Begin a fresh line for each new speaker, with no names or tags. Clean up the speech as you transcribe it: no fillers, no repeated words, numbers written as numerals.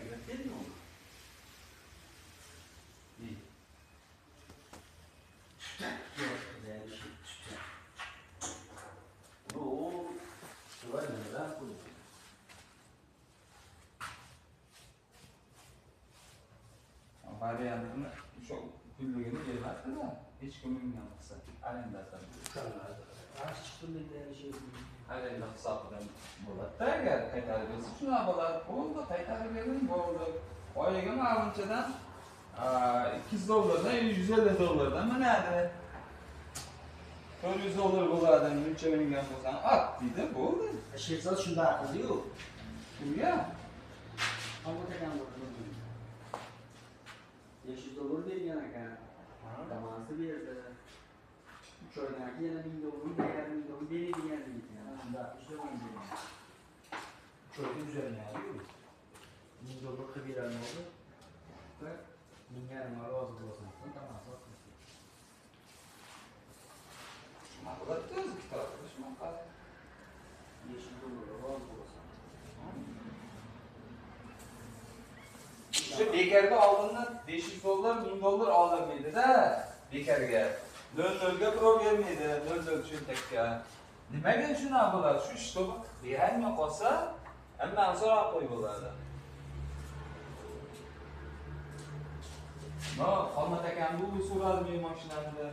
Değil mi onu? İyi. Yok, güzel bir şey. Bu var mı lan bu?
Variantini şu gülligini gelmezdi da hiç kimin yanmasa. Arendasan.
Aç çıktım bir şey.
Arenda hisobidan bo'ladi. Agar qaytarib bersa shuna bo'ladi. Bo'ldi, qaytarib bering, bo'ldi. Oyiga ma'lumchadan $200dan $150dan minadi. $400 bo'ladi, muncha mingan bo'lsang, ot deydi, bo'ldi.
Shehzod shunday qildi-yu.
Kimga?
Hammadan bo'ldi. $500 bergan ekan. Damasini berdi. 3 oydan keyin yana $1000 $1000 beradigan deydi. Shunda ishlamaydi. 3 oyda uzalmaydi-yu. $1000 qilib beradi. Va menga nima rozi bo'lsin, damasini olsin.
Shuna bo'ladi, o'zi kitob qilishmoqqa.
$500 rozi bo'lsin.
Shu bekarga oldindan $500 $1000 olamaydi-da, bekarga. 00ga birov bermaydi, 00 cho'ntakka. Nimaga shuna bo'ladi? Shu ishni berolmay qolsa, hamma so'rab qo'yib bo'ladi. No, Xolmat akam bu so'radi men mashinamni.